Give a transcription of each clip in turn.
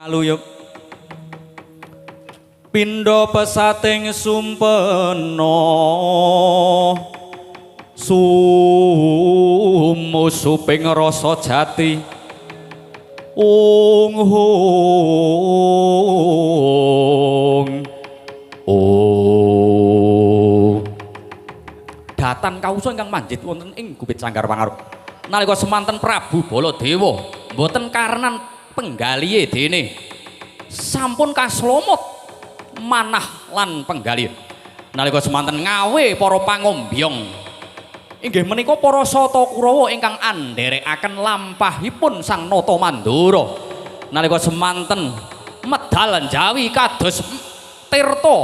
Aluyuk pindha pesating sumpena sumusuping rasa jati ung datan kawusa ingkang manjit wonten ing Gubit Sanggar Pangarup nalika semanten Prabu Baladewa mboten karenan penggalihe dene sampun kaslomot manah lan penggalih nalika semanten ngawe para pangombyong inggih menika para Sata Kurawa ingkang andherekaken lampahipun Sang Nata Mandura nalika semanten medal Jawi kados tirta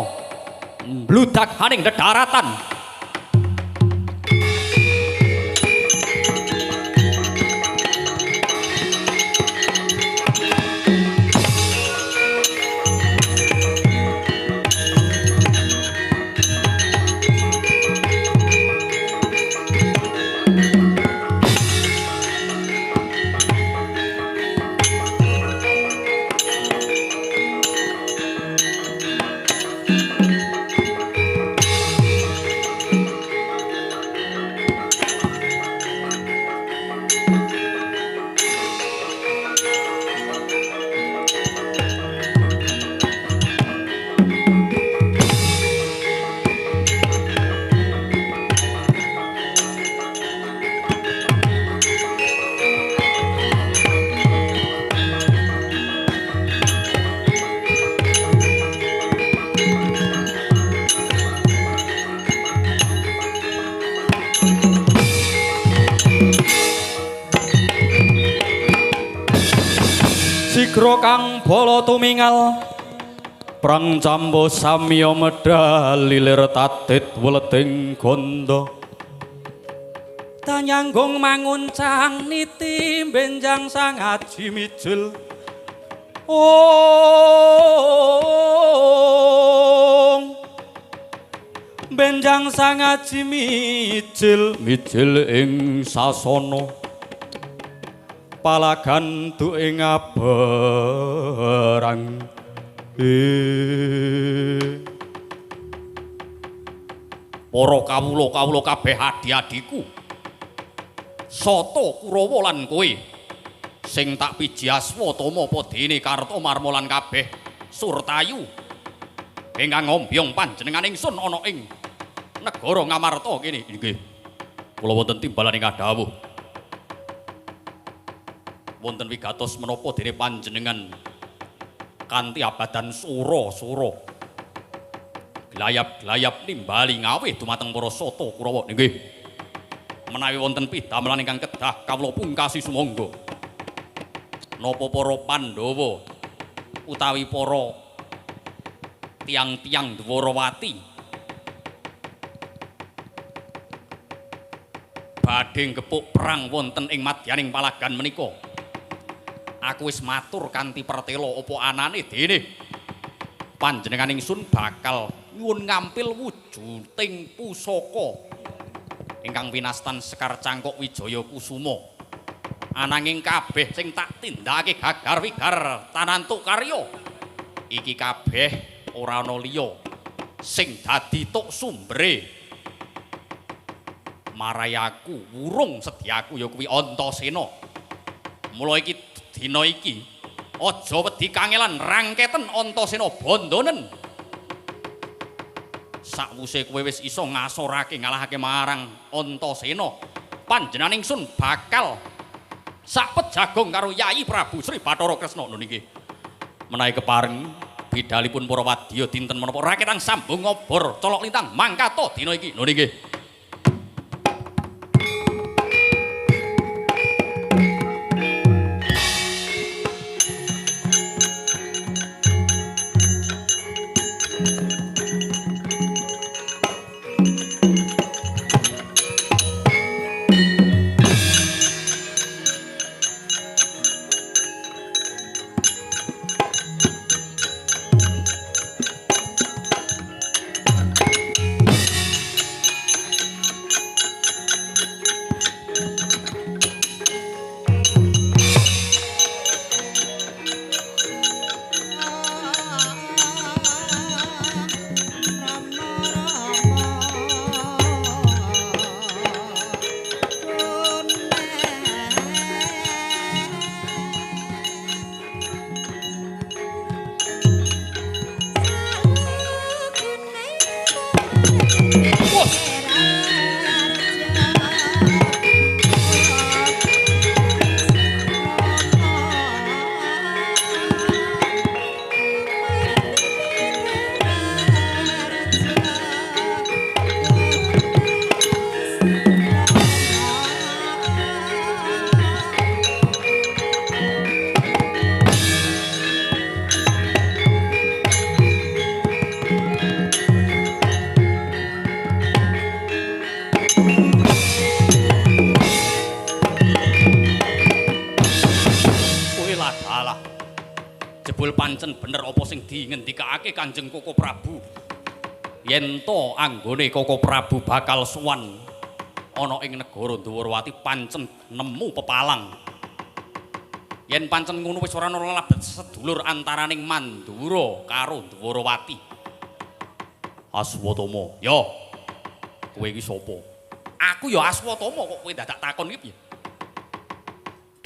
mbludak haning dedaratan Sigra kang bala tumingal prang cambo samya medal lilir tatit weleding gondo tanyanggung manguncang niti benjang sang aji mijil benjang sang aji mijil ing sasana palagantu ing aberang para kawula kabeh adi-adiku Sata Kurawa lan kowe sing tak piji aswatama padene Kartamarma lan kabeh Surtayu ingkang ngombyong panjenengan ingsun ana ing negara Ngamarta kene nggih kula wonten timbalan ingkang dawuh wonten wigatos menapa dene panjenengan kanthi abadan sura-sura glayap-glayap nimbali ngawe dumateng para Sata Kurawa nggih menawi wonten pidamelan ingkang kedah kawula pungkasi sumangga napa para Pandhawa utawi para tiang-tiang Dwarawati badhe gepuk perang wonten ing madyaning palagan menika aku wis matur kanthi pertela apa anane dene panjenengan ingsun bakal nyuwun ngampil wujuding pusaka ingkang winastan Sekar Cangkok Wijaya Kusuma ananging kabeh sing tak tindakake gagar wigar tanantuk karya iki kabeh ora ana liya sing dadi tuk sumbere marayaku wurung sedyaku ya kuwi Antasena mula iki dina iki aja wedi kangelan rangketen Antasena bondonen sakwuse kowe wis iso ngasorake ngalahake marang Antasena panjenengan ingsun bakal sak pejagong karo Yayi Prabu Sri Bathara Kresna nggih menawi kepareng bidalipun para wadya dinten menapa raketan sambung ngobor colok lintang mangkata dina iki nggih jebul pancen bener apa sing dingendikake Kanjeng Koko Prabu. Yen to anggone Koko Prabu bakal sowan ana ing negara Dwarawati pancen nemu pepalang. Yen pancen ngono wis ora ana labet sedulur antaraning Mandura karo Dwarawati. Aswatama, ya. Kowe iki sapa? Aku ya Aswatama kok kowe dadak takon iki piye?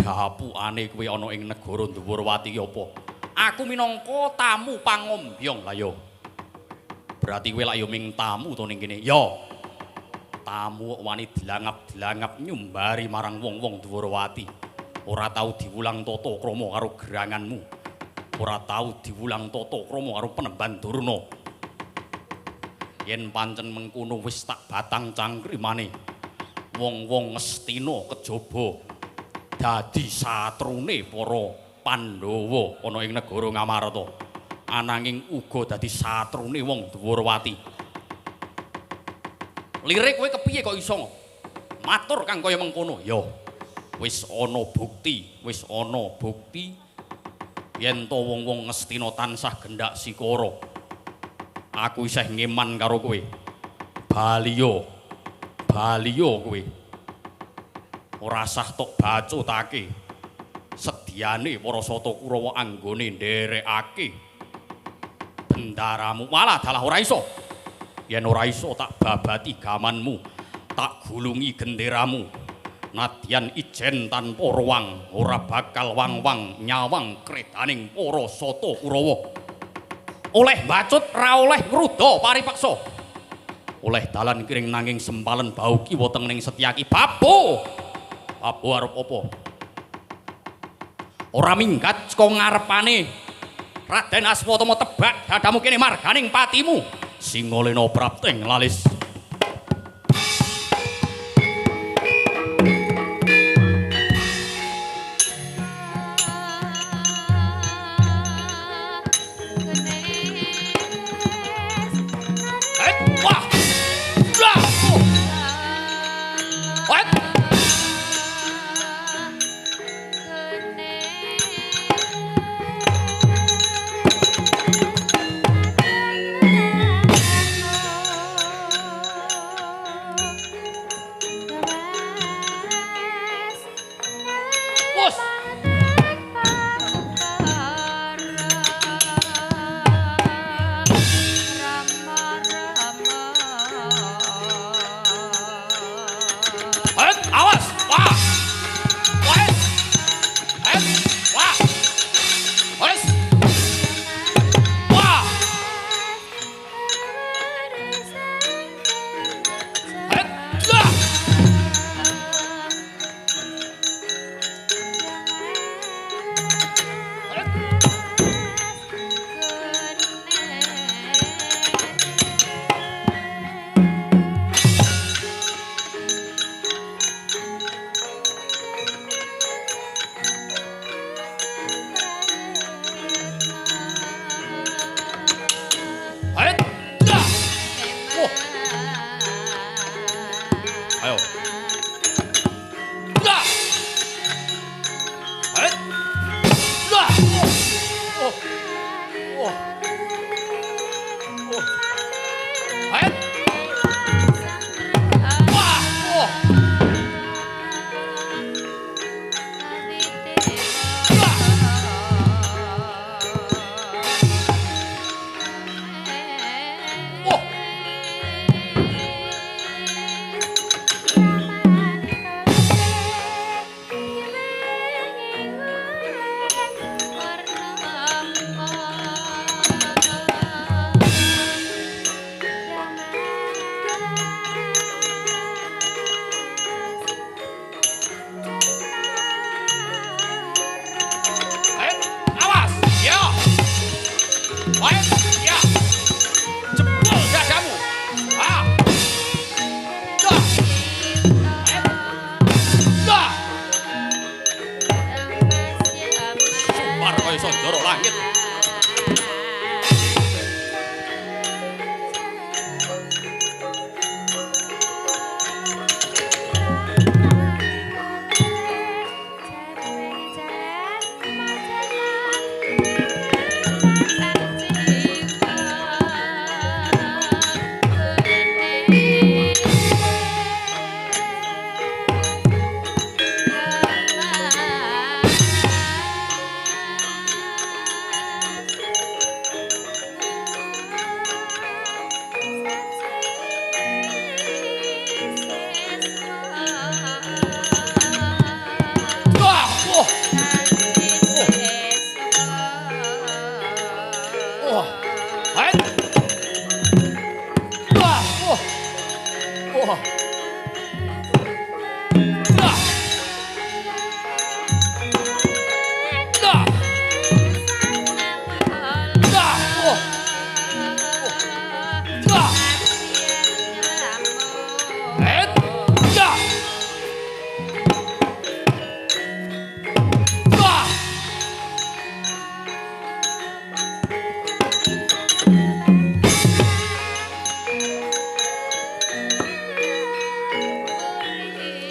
Dapukane kowe ana ing negara Dwarawati iki apa? Aku minangka tamu pangombyong. Lah ya. Berarti kowe lak ya ming tamu to ning kene. Ya. Tamu wani dilangap-dilangap nyumbari marang wong-wong Dwarawati. Ora tau diwulang tata krama karo geranganmu. Ora tau diwulang tata krama karo Penemban Durna. Yen pancen mengkono wis tak batang cangkrimane. Wong-wong Ngastina kejaba dadi satrune para Pandhawa ana ing negara Ngamarta. Ananging uga dadi satrune wong Dwarawati. Lirik kowe kepiye kok iso matur kang kaya mengkono? Ya, wis ana bukti yen to wong-wong Ngastina tansah gendak sikara. Aku isih ngeman karo kowe. Baliya kowe. Ora sah tok bacutake. Sediane para Sata Kurawa anggone nderekake bendaramu. Malah dalah ora iso. Yen ora iso tak babati gamanmu, tak gulungi genderamu. Nadyan ijen tanpa ruwang, ora bakal wang-wang nyawang kredaning para Sata Kurawa. Oleh bacut ra oleh ngruda paripaksa. Oleh dalan kiring nanging sempalen bau kiwa teng ning Setyaki. Babu arep apa? Ora minggat saka ngarepane Raden Aswatama tebak dadamu kene marganing patimu. Singalena prapteng lalis.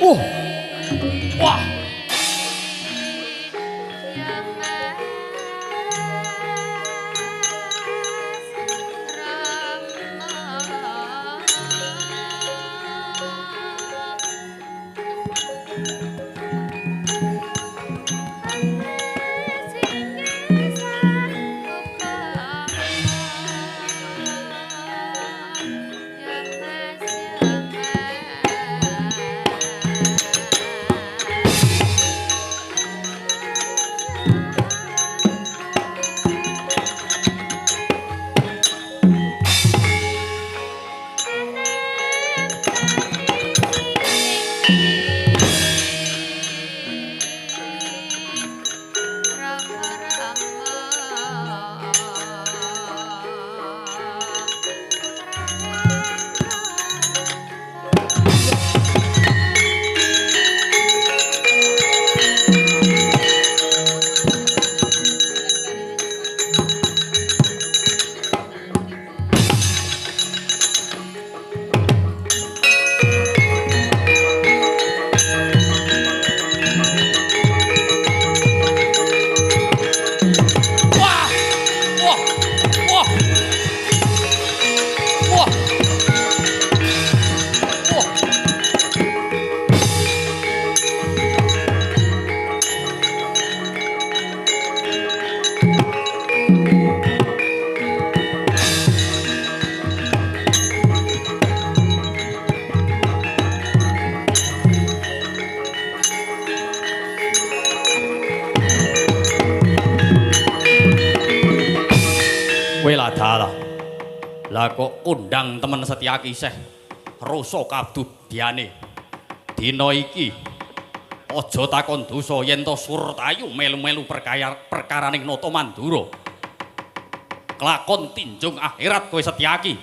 Wah. Lah kok kondang temen Setyaki seh rasa kabudyan dina iki aja takon dosa yen to Surtayu melu-melu perkaraning Nata Mandura kelakon tinjung akhirat kowe Setyaki.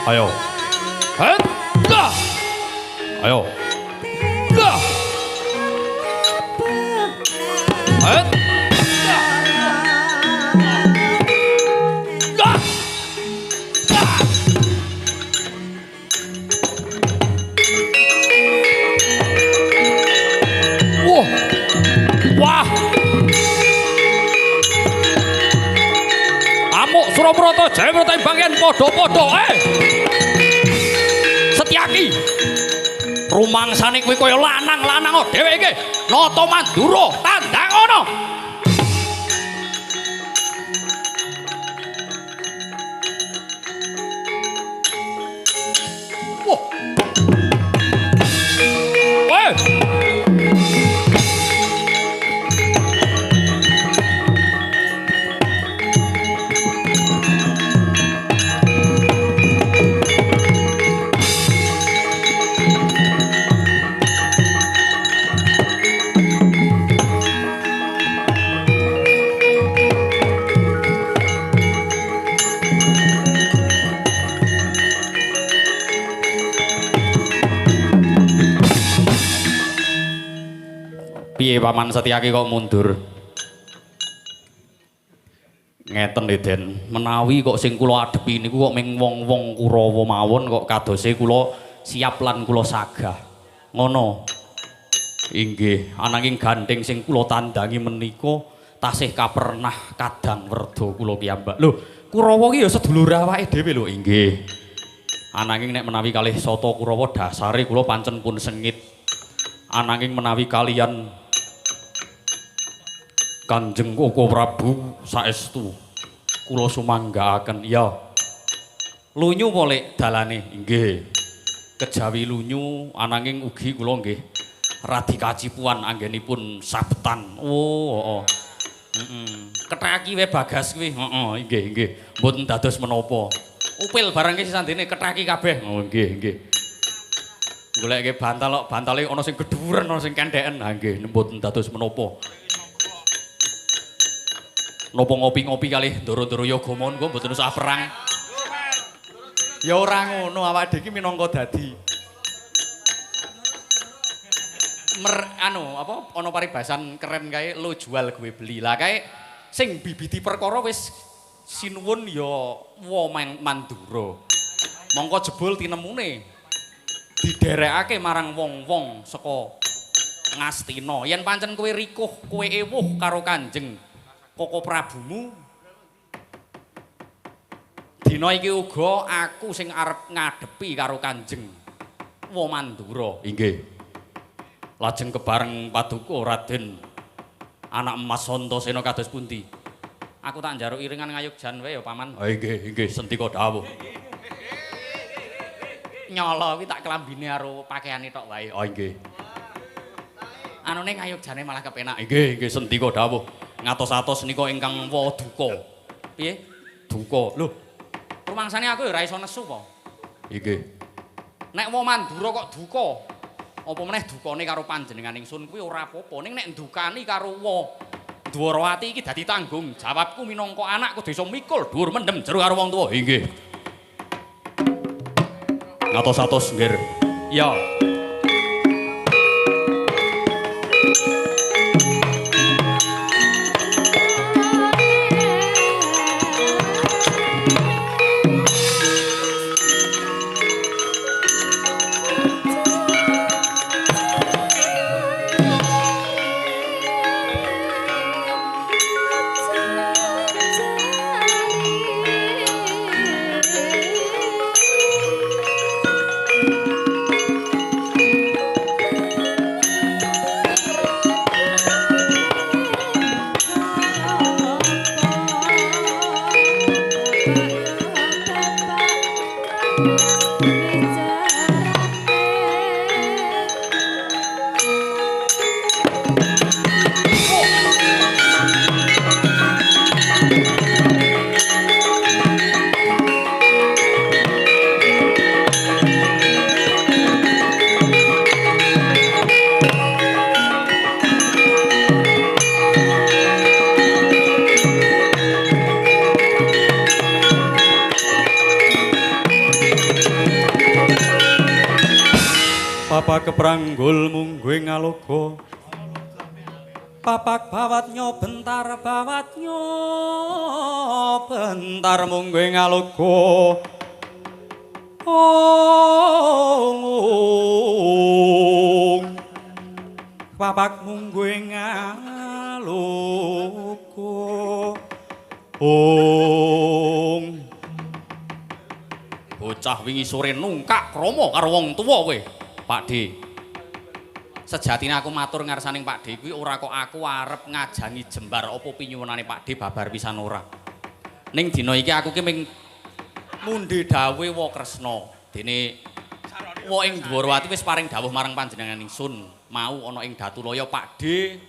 Ayo. Ayo. Wah. Amuk Suraprata Jayaprata Bangyan padha-padha Setyaki rumangsane kuwi kaya lanang-lanang dhewe iki Nata Mandura tandang ngono. Paman Setyaki kok mundur? Ngeten Den, menawi kok sing kula adepi niku kok ming wong-wong Kurawa mawon kok kadose kula siap lan kula sagah. Ngono. Inggih, ananging gandeng sing kula tandangi menika tasih kapernah kadang werda kula piyambak. Lho, Kurawa ki ya sedulur awake dhewe lho, inggih. Ananging nek menawi kalih Sata Kurawa dasare kula pancen pun sengit. Ananging menawi kalian Kanjeng Koko Prabu saestu kula sumanggaaken ya. Lunyu polek dalane inggih. Kejawi lunyu ananging ugi kula nggih radi kacipuan anggenipun sabetan. Oh, heeh. Kethaki wae Bagas kuwi. Heeh, inggih nggih. Mboten dados menapa. Upil barang ki sandene kethaki kabeh. Oh, nggih nggih. Goleke bantal kok bantale ana sing gedhuren ana sing kendheken. Ha nggih mboten dados menapa. Napa ngopi-ngopi kalih ndoro-ndoro yoga monggo mboten usah perang. Ya ora ngono awake dhewe iki minangka dadi ana paribasan keren kae lo jual gue beli. Lah kae sing bibiti perkara wis sinuwun ya wa mandura. Mongko jebul tinemune diderekake marang wong-wong saka Ngastina. Yen pancen kowe rikuh, kowe ewuh karo Kanjeng Koko Prabumu. Dina iki uga aku sing arep ngadepi karo Kanjeng Wamandura. Inggih. Lajeng kebareng paduka Raden anak emas Santasena kados pundi? Aku tak njaruk iringan ngayogjan wae ya Paman. Ha inggih, inggih sendika dawuh. Nyala kuwi tak klambine karo pakaiane tok wae. Oh inggih. Anune ngayogjane malah kepenak. Inggih, inggih sendika dawuh. Ngatos-atos nika ingkang waduka. Piye? Duka. Lho, rumangsane aku ya ora iso nesu po. Inggih. Nek Wamandura kok duka, apa meneh dukane karo panjenengan ingsun kuwi ora apa-apa. Ning nek ndukani karo Dwarawati iki dadi tanggung jawabku minangka anak kudu iso mikul dhuwur mendem jero karo wong tuwa. Inggih. Ngatos-atos nggih. Ya. Papak kepranggul mungguing ngaloga papak bawatnya bentar mungguing ngaloga papak mungguing ngaloga bocah wingi sore nungkak krama karo wong tuwa kowe Pakde, sejatine aku matur ngarsaning Pakde kuwi ora kok aku arep ngajangi jembar apa pinyuwunane Pakde babar pisan ora. Ning dina iki aku ki ming mundhe dawuhe Wa Kresna. Dene wa ing Dwarawati wis paring dawuh marang panjenengan ingsun mau ana ing Datulaya Pakde.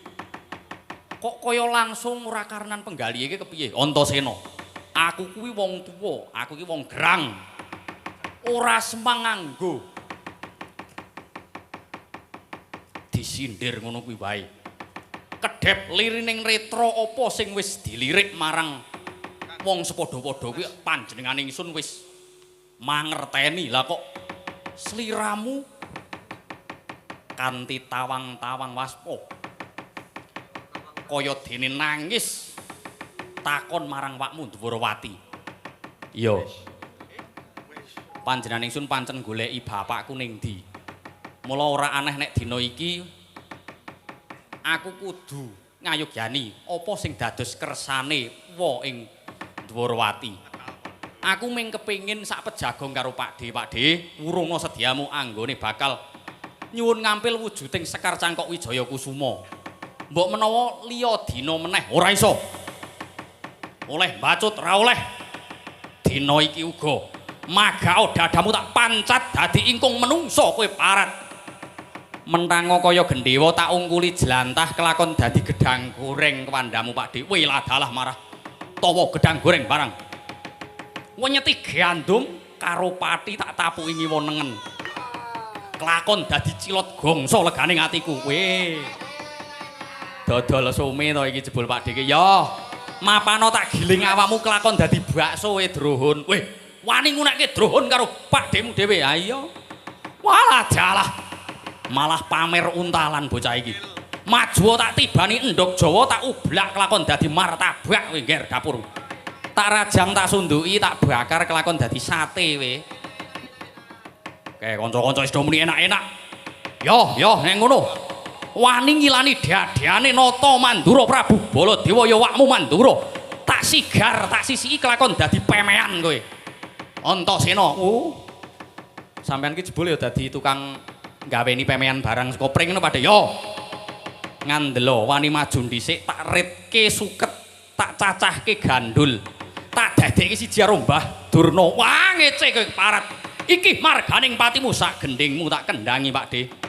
Kok kaya langsung ora karenan penggali iki kepiye? Antasena. Aku kuwi wong tuwa, aku ki wong gerang. Ora semang nganggo disindir ngono kuwi wae. Kedhep lirining retro apa sing wis dilirik marang wong sepadha-padha kuwi panjenengan ingsun wis mangerteni. Lah kok sliramu kanthi tawang-tawang waspa kaya dene nangis takon marang wakmu Dwarawati. Iya. Panjenengan ingsun pancen goleki bapakku ning ndi. Mula ora aneh nek dina iki aku kudu ngayogyani apa sing dados kersane wa ing Dwarawati. Aku mung kepengin sak pejagong karo Pakde. Pakde, wurungna sediamu anggone bakal nyuwun ngampil wujuding Sekar Cangkok Wijaya Kusuma. Mbok menawa liya dina meneh ora iso. Oleh bacut ra oleh. Dina iki uga magao dadamu tak pancat dadi ingkung menungso kowe parat. Mentango kaya gendhewa tak ungkuli jelantah kelakon dadi gedang goreng kewandamu Pakde. Wela dalah marah tawa gedang goreng barang. Wenyeti gandum karo pati tak tapuki ngiwa nengen. Kelakon dadi cilot gongso leganing atiku. Weh. Dodol sume to iki jebul Pakde iki ya. Mapano tak giling awakmu kelakon dadi bakso drohon. Weh, wani ngunekke drohon karo Pakdemu dhewe. Ha iya. Walah dalah. Malah pamer untalan bocah iki. Maju tak tibani endhog Jawa tak ublak kelakon dadi martabak kowe ngger dapur. Tak rajang tak sunduki tak bakar kelakon dadi sate we. Kae kanca-kanca wis do muni enak-enak. Yo nek ngono. Wani ngilani dadane Nata Mandura Prabu Baladewa ya wakmu Mandura. Tak sigar tak sisiki kelakon dadi pemean kowe. Antasena. Oh. Sampeyan ki jebul ya dadi tukang gaweni pemean barang saka pring ngono Pakde. Yo. Ngandelo wani maju dhisik tak ritke suket, tak cacahke gandul. Tak dadekke siji karo Mbah Durna. Wah ngece kowe parat. Iki marganing patimu sak gendhingmu tak kendangi Pakde.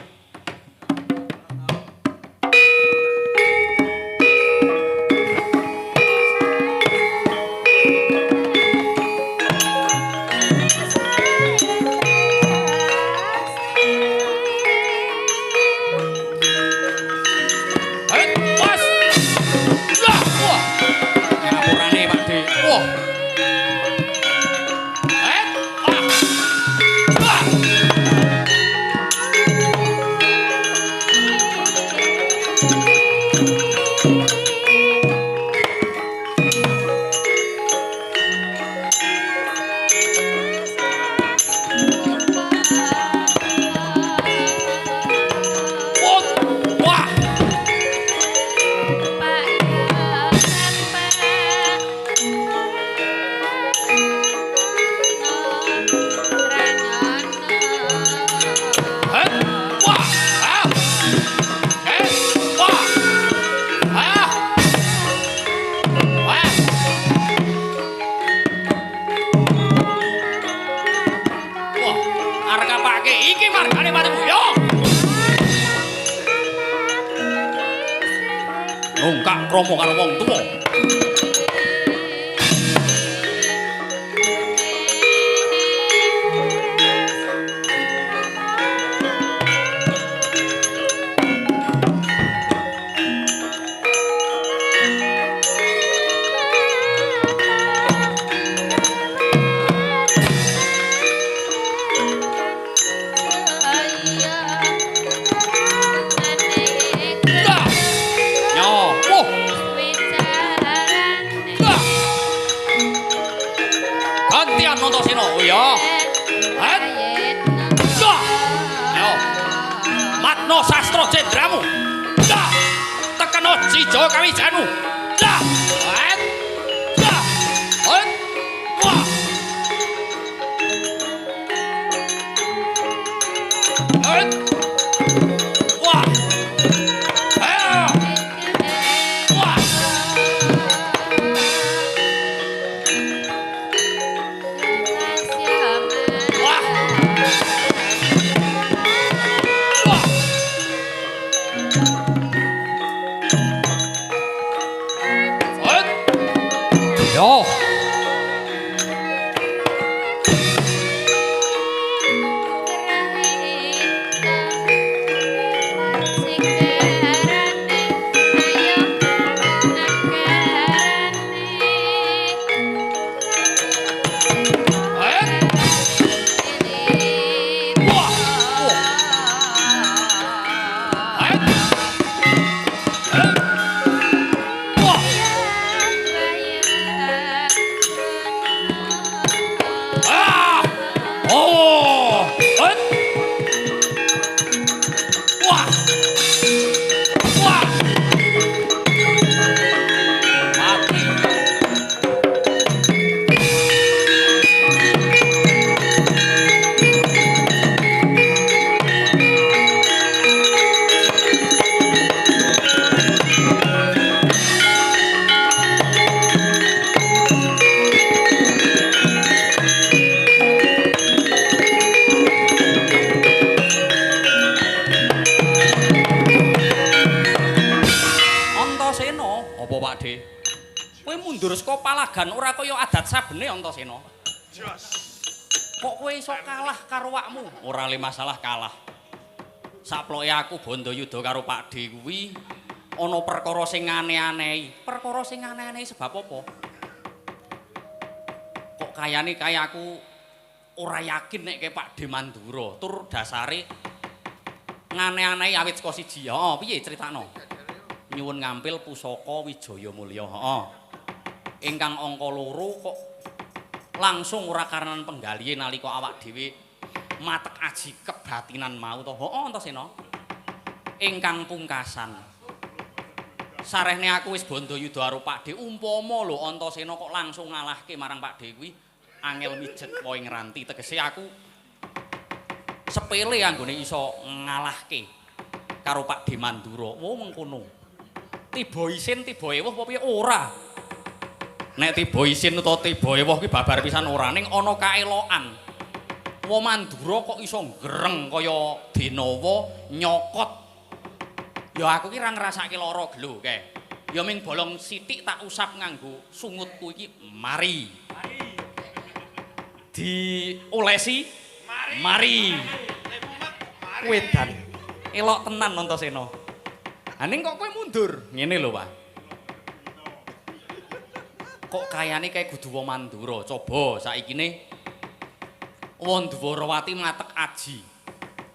Nungkak kromo karo wong tuwa. Matno sastra jendramu. Tekeno jijo kawijanu. Pakde. Kowe mundur saka palagan ora kaya adat sabene Antasena. Kok kowe iso kalah karo wakmu? Ora le masalah kalah. Saploke aku Bandayuda karo Pakde kuwi ana perkara sing aneh-aneh. Perkara sing aneh-aneh sebab apa? Kok kayane kaya aku ora yakin nek ke Pakde Mandura. Tur dasare ngane-aneh awit saka siji. Heeh, piye critakno? Nyuwun ngampil pusaka Wijaya Mulya. Heeh. Ingkang angka 2 kok langsung ora karenan penggalihe nalika awak dhewe matek aji kebatinan mau to. Heeh, Antasena. Ingkang pungkasan. Sarehne aku wis Bandayuda karo Pakde umpama lho Antasena kok langsung ngalahke marang Pakde kuwi angel mijet wae ngranti tegese aku sepele anggone iso ngalahke karo Pakde Mandura. Wo mengkono. Tiba isin tiba ewuh apa piye ora? Nek tiba isin utawa tiba ewuh kuwi babar pisan ora ning ana kaelokan. Wong Mandura kok iso greng kaya Denawa nyokot. Ya aku ki ra ngrasake lara gelo kae. Ya ming bolong sithik tak usap nganggo sungutku iki mari. Diolesi mari. Wedan. Elok tenan Antasena. Ha ning kok kowe mundur? Ngene lho, Pak. Kok kayane kae kudu wong Mandura. Coba saikine wong Dwarawati matek aji.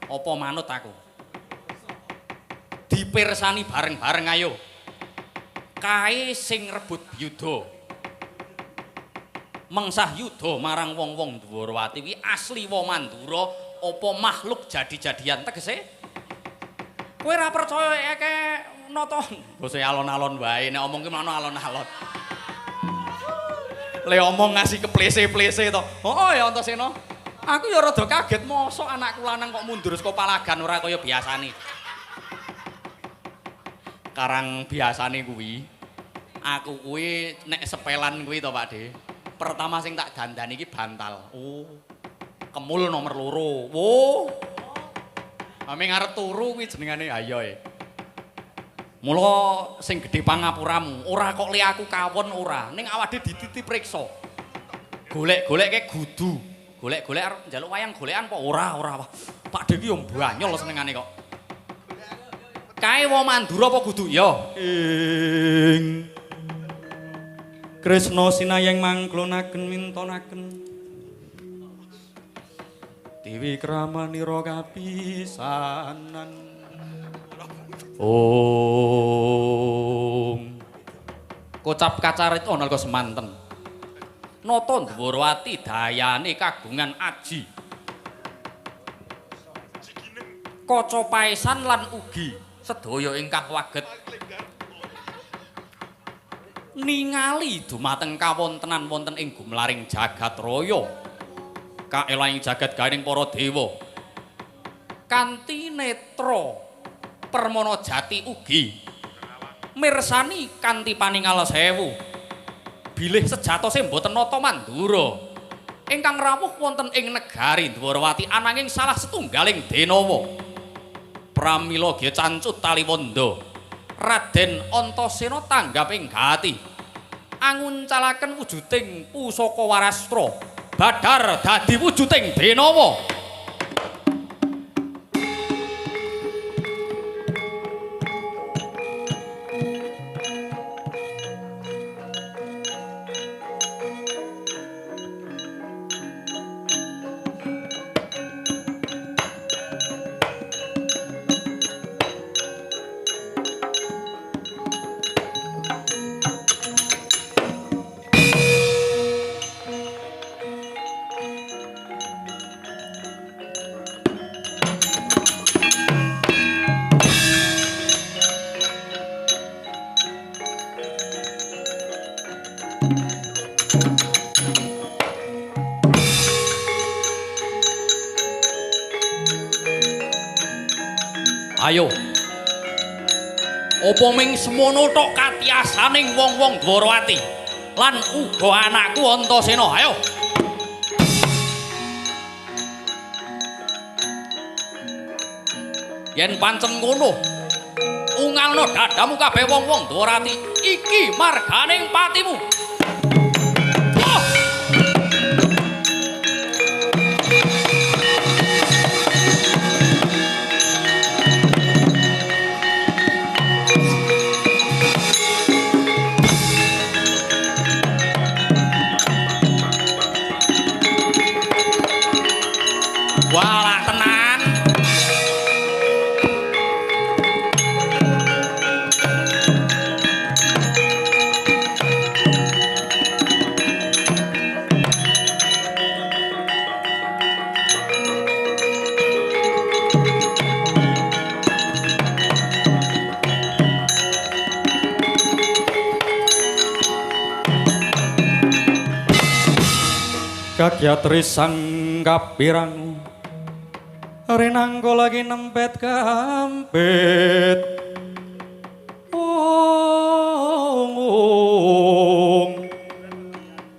Apa manut aku? Dipirsani bareng-bareng ayo. Kae sing rebut yuda. Mengsah yuda marang wong-wong Dwarawati kuwi asli wong Mandura apa makhluk jadi-jadian tegese? Kowe ora percaya eke nata bose alon-alon wae nek omong ki mano alon-alon. Le omong ngasih keplese-plese to. Heeh ya Antasena. Aku ya rada kaget mosok anakku lanang kok mundur saka palagan ora kaya biasane. Karang biasane kuwi aku kuwi nek sepelan kuwi to Pakde. Pertama sing tak dandani iki bantal. Oh. Kemul nomor 2. Wo. Ame ngarep turu kuwi jenengane ayoe. Mula sing gedhe pangapuramu, ora kok le aku kawon ora, ning awake dititip priksa. Golek-golekke gudu. Golek-golek arep njaluk wayang golekan apa ora. Pakde ki yo banyol senengane kok. Kae wong Mandura apa kudu? Ya. Ing Kresna sinayeng mangklonaken mintonaken Dewi kramanira kapisanan. Om. Kocap kacarit ana nalika semanten. Nata Dwarawati dayane kagungan aji. Kaca paesan lan ugi sedaya ingkang waget ningali dumateng kawontenan wonten ing gumlaring jagat raya. Kaelaing jagat garing para dewa kanthi netra permana jati ugi mirsani kanthi paningal sewu bilih sejatose mboten nata Mandura ingkang rawuh wonten ing negari Dwarawati ananging salah setunggaling Denawa pramila ge cancut taliwonda Raden Antasena tanggap ing gati anguncalaken wujuding pusaka warastra badar dadi wujuding Denawa. Ayo. Apa ming semono tok katiasaning wong-wong Dwarawati lan uga anakku Antasena. Ayo. Yen pancen ngono, ngalno dadamu kabeh wong-wong Dwarati iki marganing patimu. Wala tenan. Kakyatri sang kapirang Rinangko lagi nempet kampet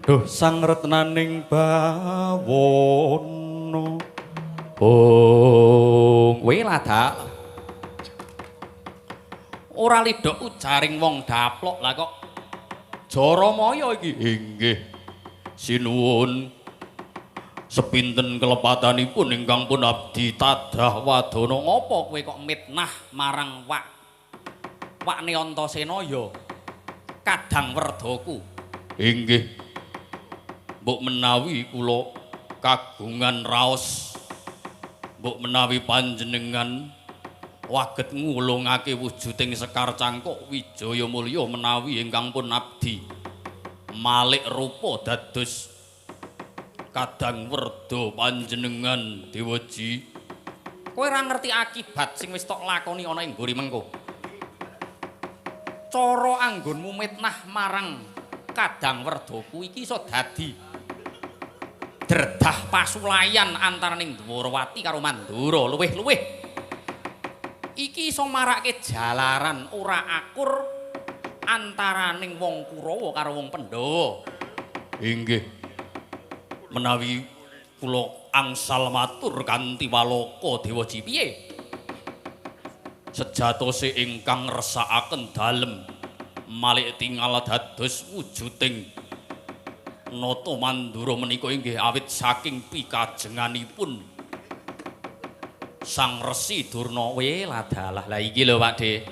Duh sang retnaning bawono Kowe ladak ora lidok ujaring wong daplok lah kok Jaramaya iki inggih sinuwun sepinten kelepatanipun ingkang pun abdi tadah wadana ngapa kowe kok mitnah marang wakne Antasena ya kadang werdaku inggih mbok menawi kula kagungan raos mbok menawi panjenengan waget ngulungake wujuding Sekar Cangkok Wijaya Mulya menawi ingkang pun abdi malik rupa dados kadang werda panjenengan Dewaji kowe ora ngerti akibat sing wis tok lakoni ana ing nggone mengko cara anggonmu mitnah marang kadang werdaku iki iso dadi dredah pasulayan antaraning Dwarawati karo Mandura luwih-luwih iki iso marake jalaran ora akur antaraning wong Kurawa karo wong Pandhawa inggih menawi kula angsal matur kanthi walaka Dewaji piye sejatose ingkang resakaken dalem malik tingal dados wujuding nata Mandura menika inggih awit saking pikajenganipun Sang Resi Durna we ladalah lah iki lho Pakde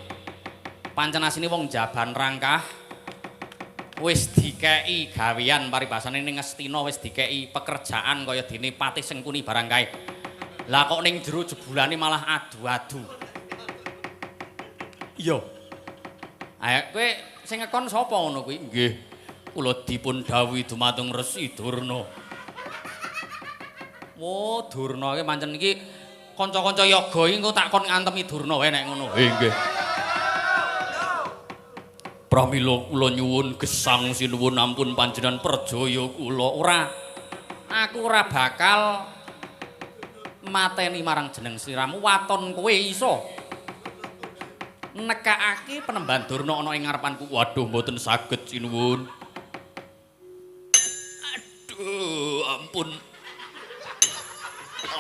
pancen asine wong jaban rangkah wis dikeki gawean paribasane ning Ngastina wis dikeki pekerjaan kaya dene Patih Sengkuni barang kae. Lah kok ning jero jebulane malah adu-adu. Iya. Ayo kowe sing ngekon sapa ngono kuwi? Nggih. Kula dipun dawuhi dumateng Resi Durna. Oh, Durna iki pancen iki kanca-kanca yoga iki engko tak kon ngantemi Durna wae nek ngono. Nggih. Pramila kula nyuwun gesang sinuwun ampun panjenengan perjaya kula ora aku ora bakal mateni marang jeneng sliramu waton kowe iso nekakake penemban Durna ana ing ngarepanku waduh mboten saged sinuwun aduh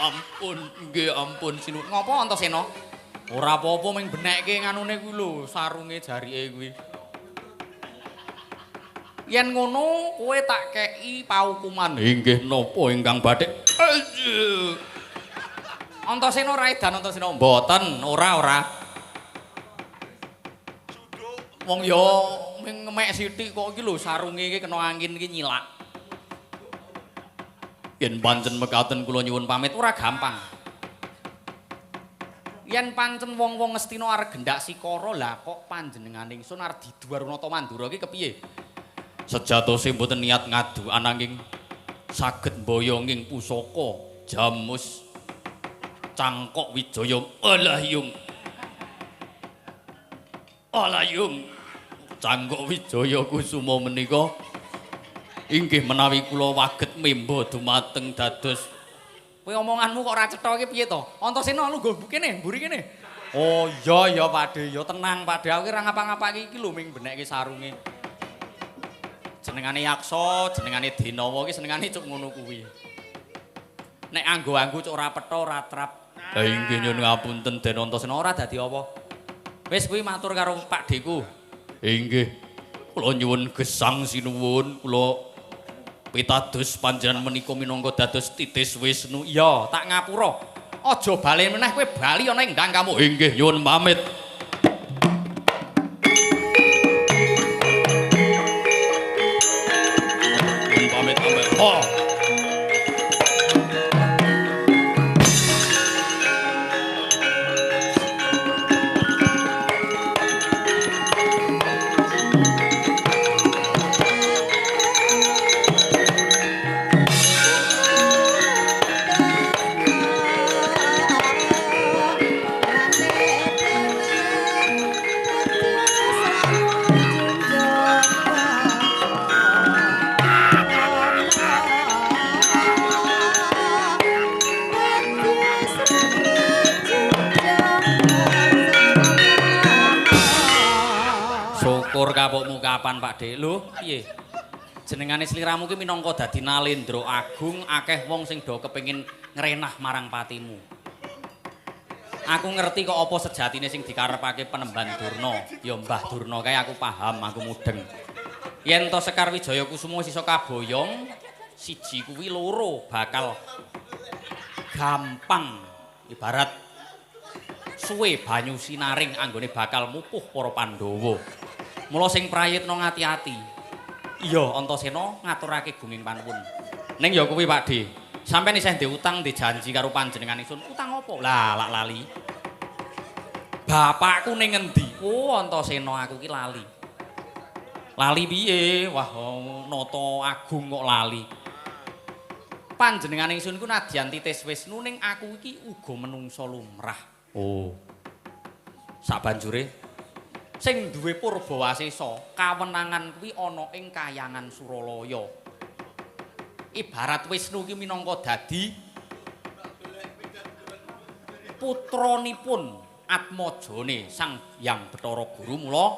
ampun nggih ampun sinuwun ngopo Antasena ora apa-apa ming benekke nganune kuwi lho sarunge jarike kuwi yen ngono kowe tak kei paukuman. Inggih napa ingkang badhe? Antasena ora edan Antasena mboten, ora. Wong ya ming ngemek sithik kok iki lho sarunge iki kena angin iki nyilak. Yen pancen mekaten kula nyuwun pamit ora gampang. Yen pancen wong-wong Ngastina arep gendak sikara lah kok panjenengane ingsun arep diduwar nata Mandura iki kepiye? Sejatose mboten niat ngadu ananging saged mboyong ing pusaka Jamus Cangkok Wijaya Alayung Cangkok Wijaya Kusuma menika inggih menawi kula waget memba dumateng dados kowe omonganmu kok ora cetha iki piye to Antasena lu nggo kene mburi kene oh iya Pakde ya tenang Pakde aku ora ngapa-ngapa iki lho ming benekke sarunge jenengane Yaksa, jenengane Dinawa iki senengane cuk ngono kuwi. Nek anggo-anggo cuk ora petha ora trap. Ha inggih nyuwun ngapunten Den Antasena ora dadi apa? Wis kuwi matur karo Pak Deku. Inggih. Kula nyuwun gesang sinuwun kula pitados panjenengan menika minangka dados titis Wisnu. Iya, tak ngapura. Aja bali meneh kowe bali ana ing ndang kamu. Inggih nyuwun pamit. Nyuwun pamit ambek. Oh. Syukur kapukmu kapan Pak Dik. Lho, piye? Jenengane sliramu ki minangka dadi Nalendra Agung, akeh wong sing do kepengin ngrenah marang patimu. Aku ngerti kok apa sejatine sing dikarepake Penemban Durna. Ya Mbah Durna kae aku paham, aku mudeng. Yen to Sekar Wijaya Kusuma wis iso kaboyong, siji kuwi loro bakal gampang ibarat suwe banyu sinaring anggone bakal mupuh para Pandhawa. Mula sing prayitna ngati-ati. Iya, Antasena ngaturake gunging panuwun. Ning ya kuwi Pakde, sampeyan isih ndek utang ndek janji karo panjenengan ingsun. Utang apa? Lah, lak lali. Bapakku ning ngendi? Oh, Antasena aku ki lali. Lali piye? Wah, nata agung kok lali. Panjenengan ingsun iku nadyan titis Wisnu ning aku iki uga menungsa lumrah. Oh. Sabanjure sing duwe Purbawasesa, kawenangan kuwi ana ing Kahyangan Suralaya. Ibarat Wisnu ki minangka dadi putranipun Atmajane Sang Hyang Bathara Guru, mula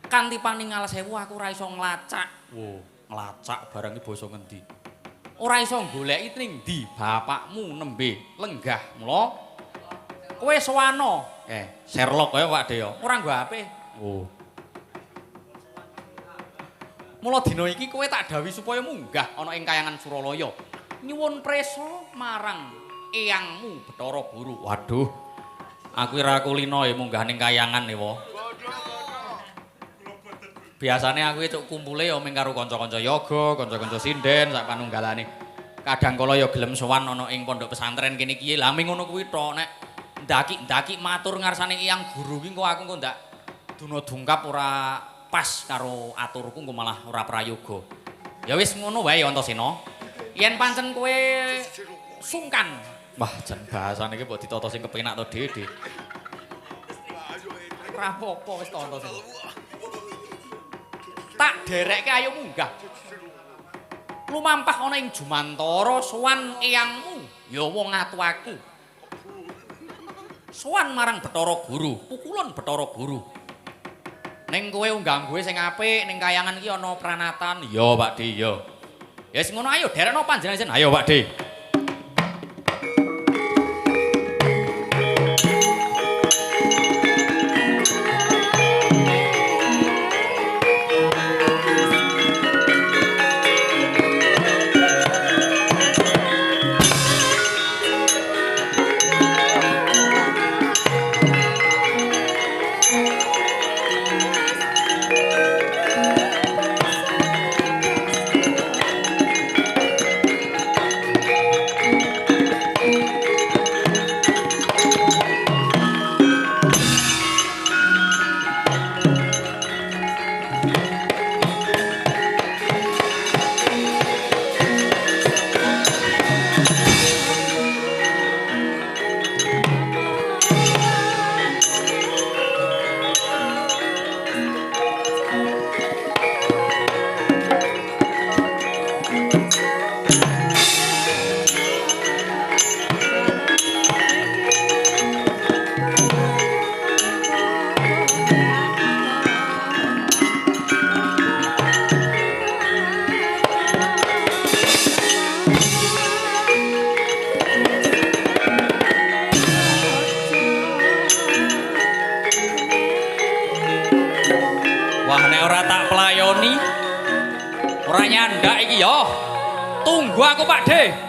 kanthi paningal sewu aku ora iso nglacak. Wo, nglacak barang iki basa ngendi? Ora iso goleki ning ndi bapakmu nembe lenggah. Mula kowe sowana. Sherlock kaya Pak De ya. Ora nggo HP. Oh. Mula dina iki kowe tak dawuhi supaya munggah ana ing Kahyangan Suralaya. Nyuwun presa marang eyangmu Bathara Guru. Waduh. Aku ora kulino ya munggah ning Kahyangan ya, Wo. Biasane aku cuk kumpule ya mung karo kanca-kanca yoga, kanca-kanca sinden sak panunggalane. Kadang kala ya gelem sowan ana ing pondok pesantren kene iki. Lah ming ngono kuwi tok nek ndaki-ndaki matur ngarsane Eyang Guru ki kok aku kok ndak duna dungkap ora pas karo aturku kok malah ora prayoga. Ya wis ngono wae Antasena. Yen pancen kowe sungkan, Wah, jan bahasane iki mbok ditata sing kepenak to, Dede. ora apa-apa wis to Antasena. Tak derekke ayo munggah. Lumampah ana ing Jumantara sowan eyangmu, ya wong atu aku. Sowan marang Bathara Guru, pukulun Bathara Guru. Ning kowe unggah gue sing apik ning Kahyangan iki ana pranatan. Iya, Pakde, iya. Ya wis ngono ayo derekno panjenengan isin. Ayo Pakde. nglayoni. Ora nyandak iki ya. Tunggu aku, Pakde.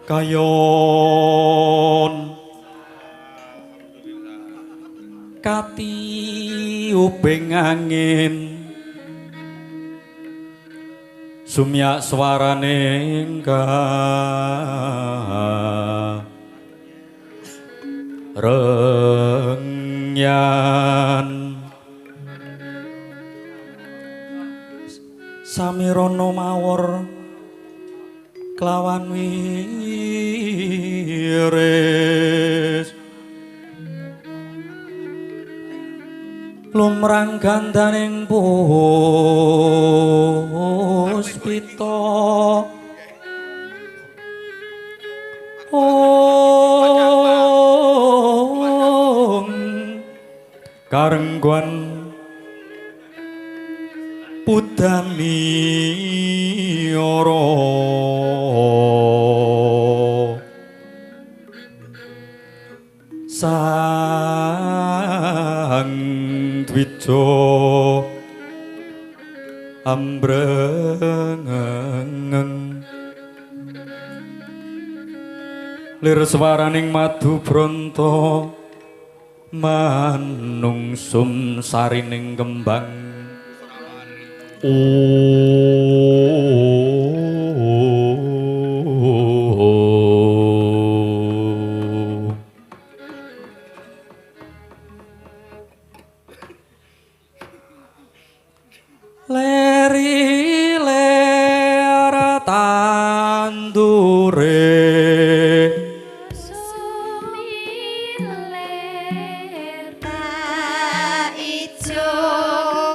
Kayon kati ubeng angin sumyak swarane rengyan samirana mawur kelawan wiris lumrang gandaning puspita karengguan pudami ora sang dwijo ambrengen lir swaraning madu bronto manungsum sarining kembang leri ler tandure